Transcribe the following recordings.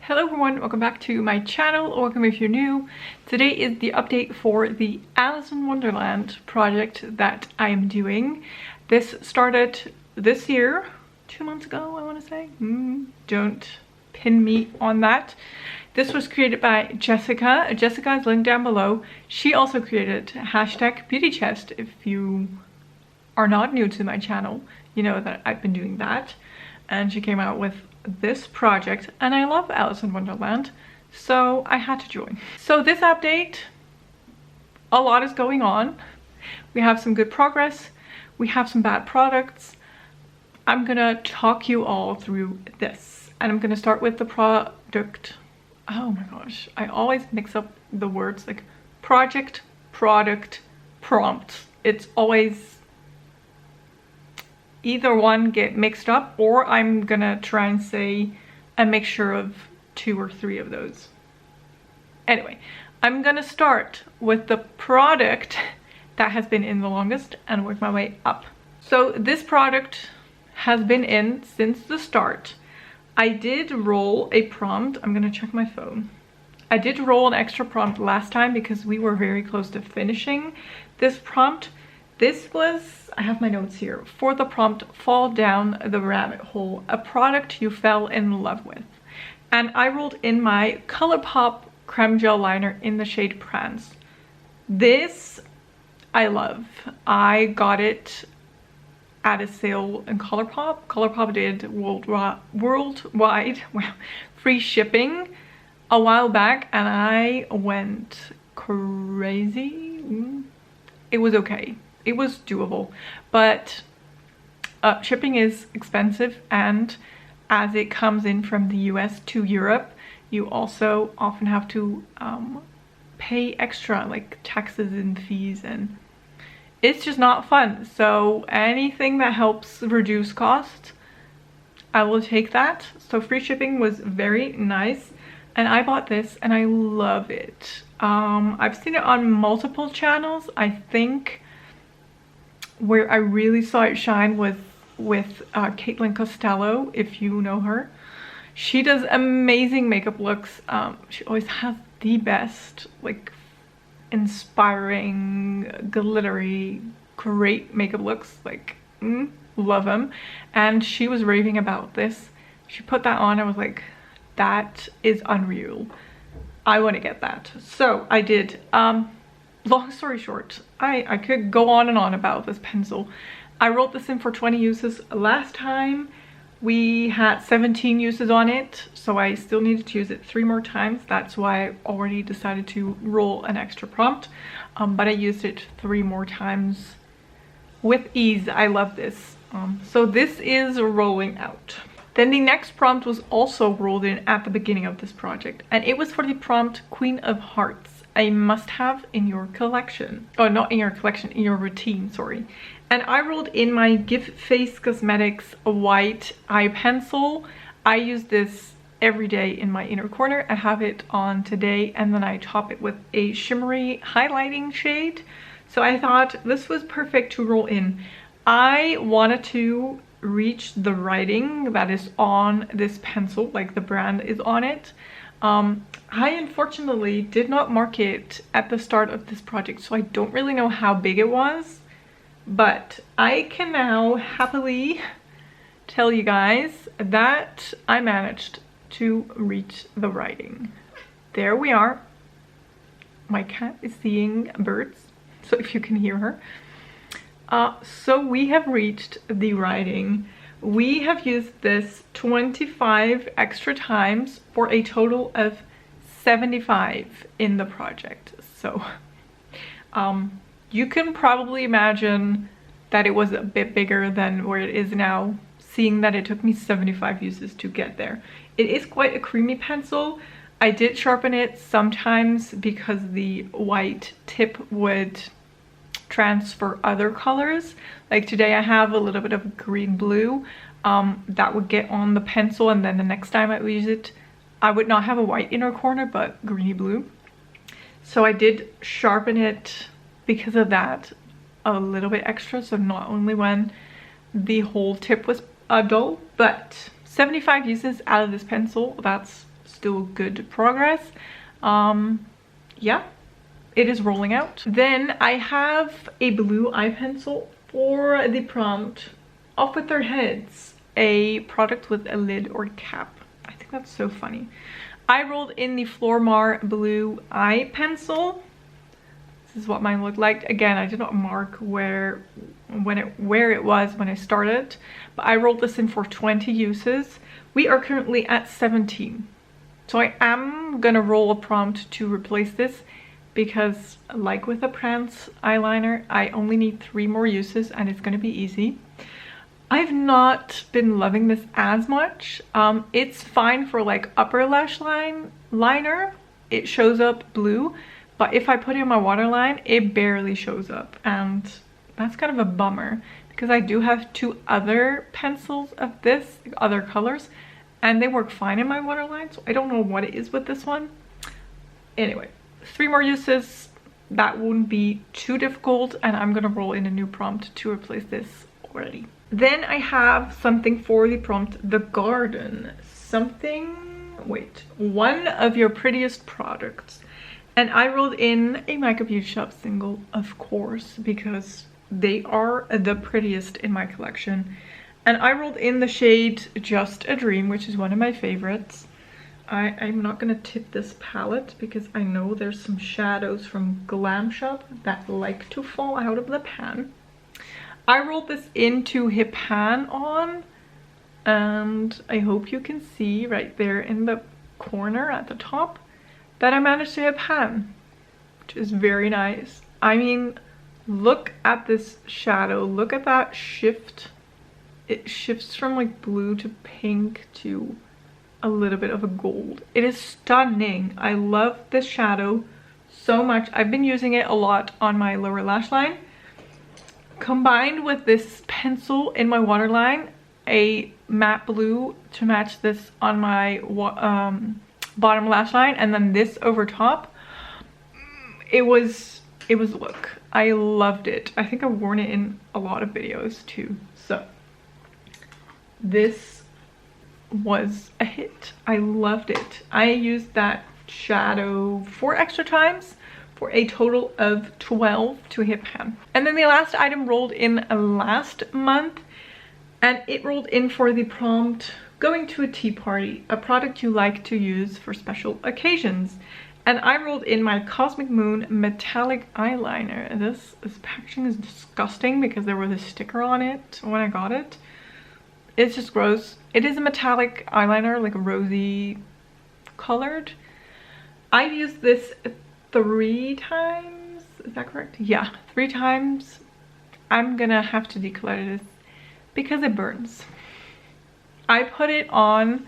Hello everyone, welcome back to my channel, or welcome if you're new. Today is the update for the Alice in Wonderland project that I am doing. This started this year, 2 months ago I want to say. Don't pin me on that. This was created by Jessica. Jessica is linked down below. She also created #BeautyChest. If you are not new to my channel, you know that I've been doing that. And she came out with this project, and I love Alice in Wonderland, so I had to join. So this update, a lot is going on. We have some good progress, we have some bad products. I'm gonna talk you all through this, and I'm gonna start with the product. Oh my gosh, I always mix up the words, like project, product, prompt. It's always either one get mixed up, or I'm gonna try and say a mixture of 2 or 3 of those. Anyway, I'm gonna start with the product that has been in the longest and work my way up. So this product has been in since the start. I did roll a prompt. I'm gonna check my phone. I did roll an extra prompt last time because we were very close to finishing this prompt. This was, I have my notes here, for the prompt Fall Down the Rabbit Hole, a product you fell in love with. And I rolled in my ColourPop Creme Gel Liner in the shade Prance. This I love. I got it at a sale in ColourPop. ColourPop did worldwide free shipping a while back, and I went crazy. It was okay. It was doable, but shipping is expensive, and as it comes in from the US to Europe, you also often have to pay extra, like taxes and fees, and it's just not fun. So anything that helps reduce cost, I will take that. So free shipping was very nice, and I bought this and I love it. I've seen it on multiple channels. I think where I really saw it shine was with Caitlin Costello, if you know her. She does amazing makeup looks. She always has the best, like, inspiring, glittery, great makeup looks. Like, love them. And she was raving about this. She put that on. I was like, that is unreal. I want to get that. So I did. Long story short, I could go on and on about this pencil. I rolled this in for 20 uses. Last time we had 17 uses on it, so I still needed to use it 3 more times. That's why I already decided to roll an extra prompt, but I used it 3 more times with ease. I love this. So this is rolling out. Then the next prompt was also rolled in at the beginning of this project, and it was for the prompt Queen of Hearts. A must-have in your collection. Oh, not in your collection, in your routine, sorry. And I rolled in my Give Face Cosmetics white eye pencil. I use this every day in my inner corner. I have it on today, and then I top it with a shimmery highlighting shade. So I thought this was perfect to roll in. I wanted to reach the writing that is on this pencil, like the brand is on it. I unfortunately did not mark it at the start of this project, so I don't really know how big it was, but I can now happily tell you guys that I managed to reach the writing. There we are. My cat is seeing birds, so if you can hear her. So we have reached the writing. We have used this 25 extra times for a total of 75 in the project. So you can probably imagine that it was a bit bigger than where it is now, seeing that it took me 75 uses to get there. It is quite a creamy pencil. I did sharpen it sometimes because the white tip would transfer other colors. Like today I have a little bit of green blue that would get on the pencil, and then the next time I would use it I would not have a white inner corner but greeny blue. So I did sharpen it because of that a little bit extra, so not only when the whole tip was dull, but 75 uses out of this pencil, that's still good progress. Yeah, it is rolling out. Then I have a blue eye pencil for the prompt Off With Their Heads, a product with a lid or cap. I think that's so funny. I rolled in the Flormar blue eye pencil. This is what mine looked like. Again, I did not mark where it was when I started, but I rolled this in for 20 uses. We are currently at 17. So I am gonna roll a prompt to replace this because, like with a Prance eyeliner, I only need 3 more uses and it's gonna be easy. I've not been loving this as much. It's fine for like upper lash liner. It shows up blue, but if I put it in my waterline, it barely shows up, and that's kind of a bummer because I do have 2 other pencils of this, other colors, and they work fine in my waterline, so I don't know what it is with this one. Anyway, 3 more uses. That wouldn't be too difficult, and I'm gonna roll in a new prompt to replace this already. Then I have something for the prompt, the garden. One of your prettiest products. And I rolled in a Makeup Beauty Shop single, of course, because they are the prettiest in my collection. And I rolled in the shade Just a Dream, which is one of my favorites. I'm not gonna tip this palette because I know there's some shadows from Glam Shop that like to fall out of the pan. I rolled this into hit pan on, and I hope you can see right there in the corner at the top that I managed to hit pan, which is very nice. I mean, look at this shadow, look at that shift. It shifts from like blue to pink to a little bit of a gold. It is stunning. I love this shadow so much. I've been using it a lot on my lower lash line. Combined with this pencil in my waterline, a matte blue to match this on my bottom lash line, and then this over top, it was a look. I loved it. I think I've worn it in a lot of videos too. So this was a hit. I loved it. I used that shadow 4 extra times for a total of 12 to hit pan. And then the last item rolled in last month, and it rolled in for the prompt Going to a Tea Party, a product you like to use for special occasions. And I rolled in my Cosmic Moon metallic eyeliner. This packaging is disgusting because there was a sticker on it when I got it. It's just gross. It is a metallic eyeliner, like a rosy colored. I've used this 3 times, is that correct? Yeah, 3 times. I'm gonna have to declutter this because it burns. I put it on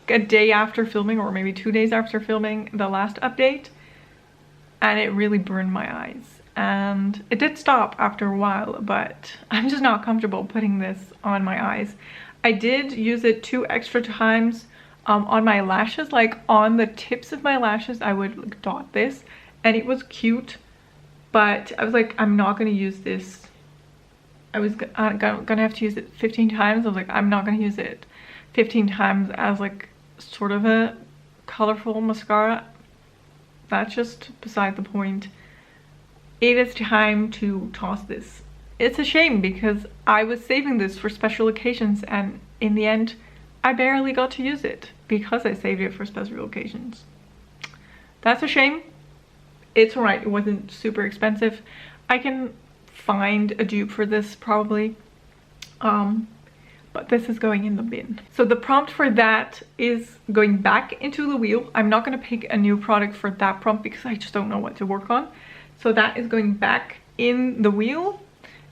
a day after filming, or maybe 2 days after filming the last update, and it really burned my eyes. And it did stop after a while, but I'm just not comfortable putting this on my eyes. I did use it 2 extra times on my lashes, like on the tips of my lashes. I would like dot this, and it was cute, but I was like, I'm not gonna use this. I was gonna have to use it 15 times. I was like, I'm not gonna use it 15 times as like sort of a colorful mascara. That's just beside the point. It is time to toss this. It's a shame because I was saving this for special occasions, and in the end I barely got to use it because I saved it for special occasions. That's a shame. It's alright, it wasn't super expensive. I can find a dupe for this probably, but this is going in the bin. So the prompt for that is going back into the wheel. I'm not going to pick a new product for that prompt because I just don't know what to work on. So that is going back in the wheel.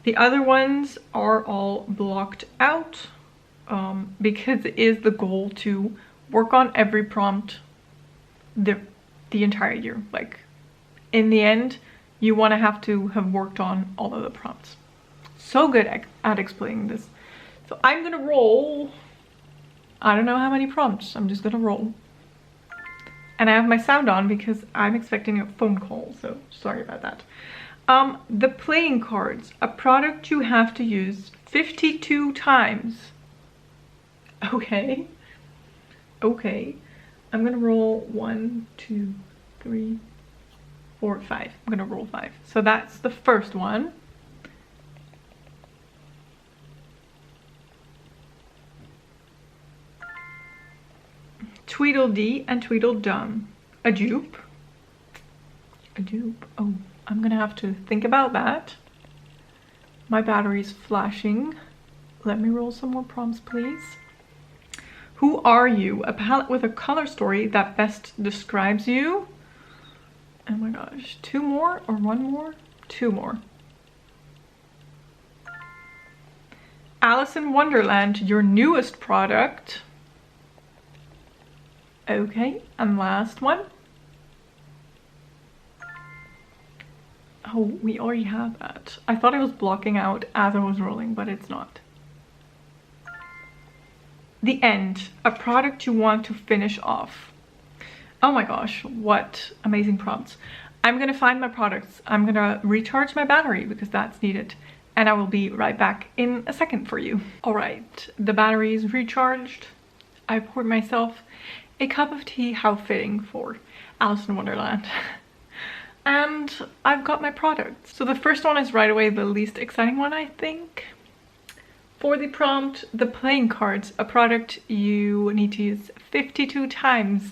The other ones are all blocked out because it is the goal to work on every prompt the entire year. Like, in the end, you want to have worked on all of the prompts. So good at explaining this. So I'm gonna roll, I don't know how many prompts, I'm just gonna roll. And I have my sound on because I'm expecting a phone call, so sorry about that. The playing cards, a product you have to use 52 times. Okay. Okay. I'm gonna roll 1, 2, 3, 4, 5. I'm gonna roll 5. So that's the first one. Tweedle Dee and Tweedle Dum. A dupe. A dupe. Oh, I'm gonna have to think about that. My battery's flashing. Let me roll some more prompts, please. Who are you? A palette with a color story that best describes you. Oh my gosh. 2 more or 1 more? 2 more. Alice in Wonderland, your newest product. Okay, and last one. Oh, we already have that. I thought it was blocking out as I was rolling, but it's not. The end, a product you want to finish off. Oh my gosh, what amazing prompts. I'm gonna find my products. I'm gonna recharge my battery because that's needed. And I will be right back in a second for you. All right, the battery is recharged. I poured myself a cup of tea, how fitting for Alice in Wonderland. And I've got my products. So the first one is right away the least exciting one, I think. For the prompt, the playing cards, a product you need to use 52 times.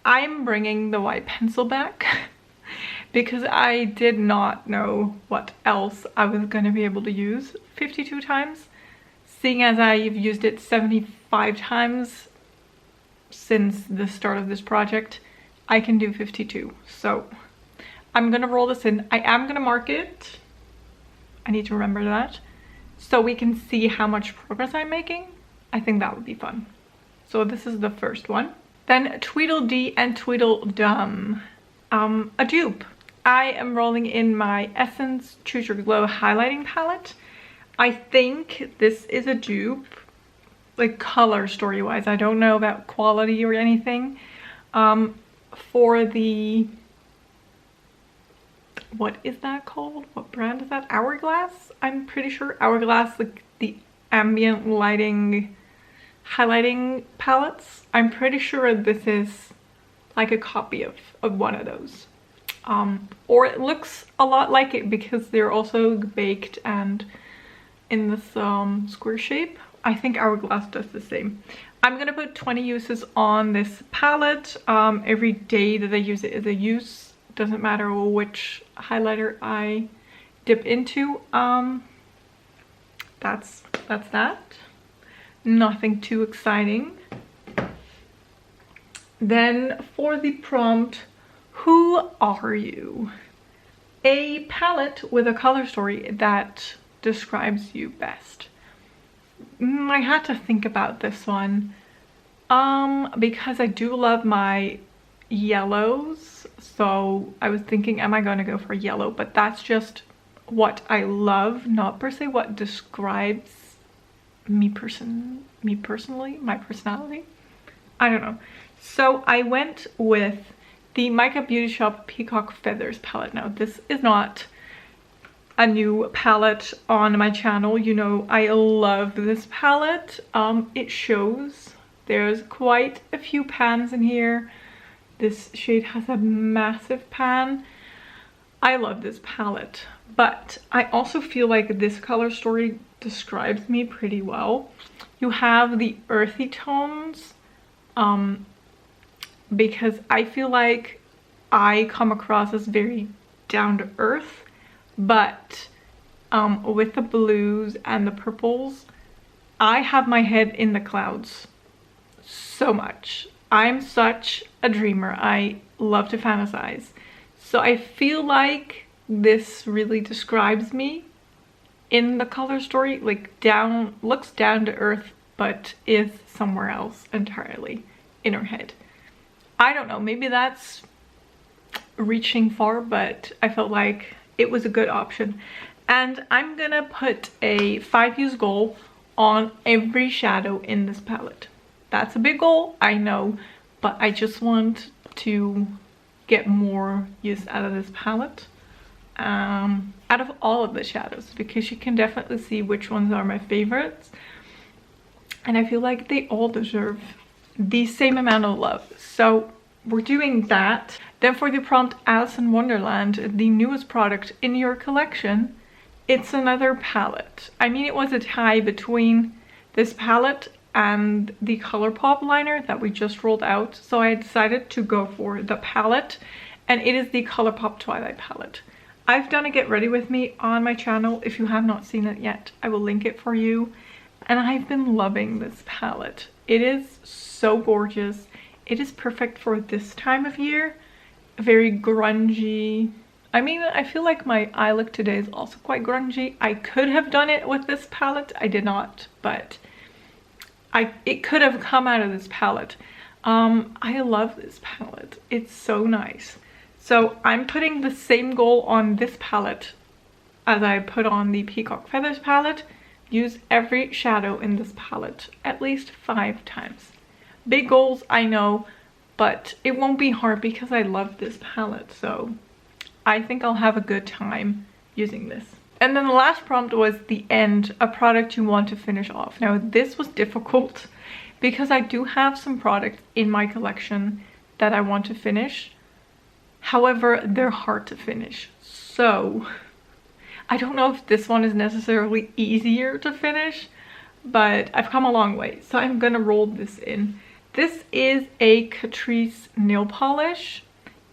I'm bringing the white pencil back because I did not know what else I was going to be able to use 52 times. Seeing as I've used it 75 times since the start of this project, I can do 52. So I'm gonna roll this in. I am gonna mark it. I need to remember that. So we can see how much progress I'm making. I think that would be fun. So this is the first one. Then Tweedle Dee and Tweedle Dum. A dupe. I am rolling in my Essence Choose Your Glow highlighting palette. I think this is a dupe, like color story wise. I don't know about quality or anything. For the, what is that called? What brand is that? Hourglass? I'm pretty sure Hourglass, like the ambient lighting highlighting palettes. I'm pretty sure this is like a copy of one of those. Or it looks a lot like it because they're also baked and in this square shape. I think Hourglass does the same. I'm gonna put 20 uses on this palette. Every day that I use it is a use. Doesn't matter which highlighter I dip into. That's that. Nothing too exciting. Then for the prompt, who are you? A palette with a color story that describes you best. I had to think about this one because I do love my yellows, so I was thinking, am I going to go for yellow? But that's just what I love, not per se what describes me personally, my personality. I don't know. So I went with the Makeup Beauty Shop Peacock Feathers palette. Now this is not a new palette on my channel. You know, I love this palette. It shows. There's quite a few pans in here. This shade has a massive pan. I love this palette, but I also feel like this color story describes me pretty well. You have the earthy tones, because I feel like I come across as very down to earth, but with the blues and the purples, I have my head in the clouds so much. I'm such a dreamer. I love to fantasize. So I feel like this really describes me in the color story, like looks down to earth, but is somewhere else entirely in her head. I don't know, maybe that's reaching far, but I felt like it was a good option. And I'm gonna put a 5 use goal on every shadow in this palette. That's a big goal, I know, but I just want to get more use out of this palette, out of all of the shadows, because you can definitely see which ones are my favorites, and I feel like they all deserve the same amount of love. So we're doing that. Then for the prompt Alice in Wonderland, the newest product in your collection, it's another palette. I mean, it was a tie between this palette and the ColourPop liner that we just rolled out. So I decided to go for the palette, and it is the ColourPop Twilight palette. I've done a get ready with me on my channel. If you have not seen it yet, I will link it for you. And I've been loving this palette. It is so gorgeous. It is perfect for this time of year. Very grungy. I mean, I feel like my eye look today is also quite grungy. I could have done it with this palette. I did not, but it could have come out of this palette. I love this palette. It's so nice. So I'm putting the same goal on this palette as I put on the Peacock Feathers palette. Use every shadow in this palette at least 5 times. Big goals, I know, but it won't be hard because I love this palette. So I think I'll have a good time using this. And then the last prompt was the end, a product you want to finish off. Now this was difficult because I do have some products in my collection that I want to finish. However, they're hard to finish. So I don't know if this one is necessarily easier to finish, but I've come a long way. So I'm gonna roll this in. This is a Catrice nail polish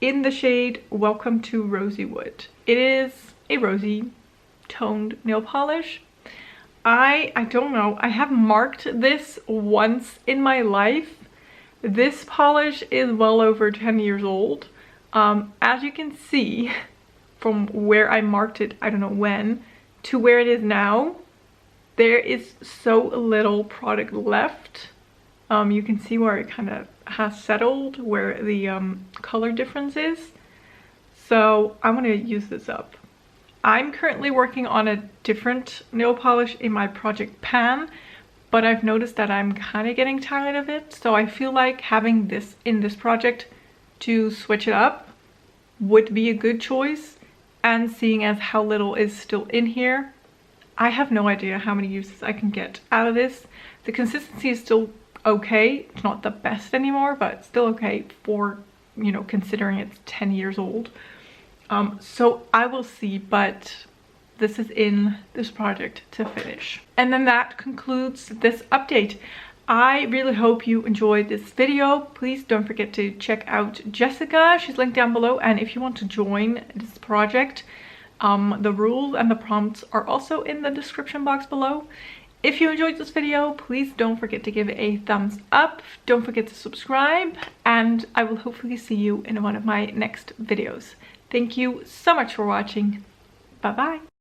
in the shade Welcome to Rosy Wood. It is a rosy toned nail polish. I don't know, I have marked this once in my life. This polish is well over 10 years old. As you can see from where I marked it, I don't know when, to where it is now, there is so little product left. You can see where it kind of has settled, where the color difference is. So I'm gonna use this up. I'm currently working on a different nail polish in my project pan, but I've noticed that I'm kind of getting tired of it. So I feel like having this in this project to switch it up would be a good choice. And seeing as how little is still in here, I have no idea how many uses I can get out of this. The consistency is still okay. It's not the best anymore, but still okay for, you know, considering it's 10 years old. So I will see, but this is in this project to finish. And then that concludes this update. I really hope you enjoyed this video. Please don't forget to check out Jessica. She's linked down below. And if you want to join this project, the rules and the prompts are also in the description box below. If you enjoyed this video, please don't forget to give it a thumbs up. Don't forget to subscribe, and I will hopefully see you in one of my next videos. Thank you so much for watching. Bye bye.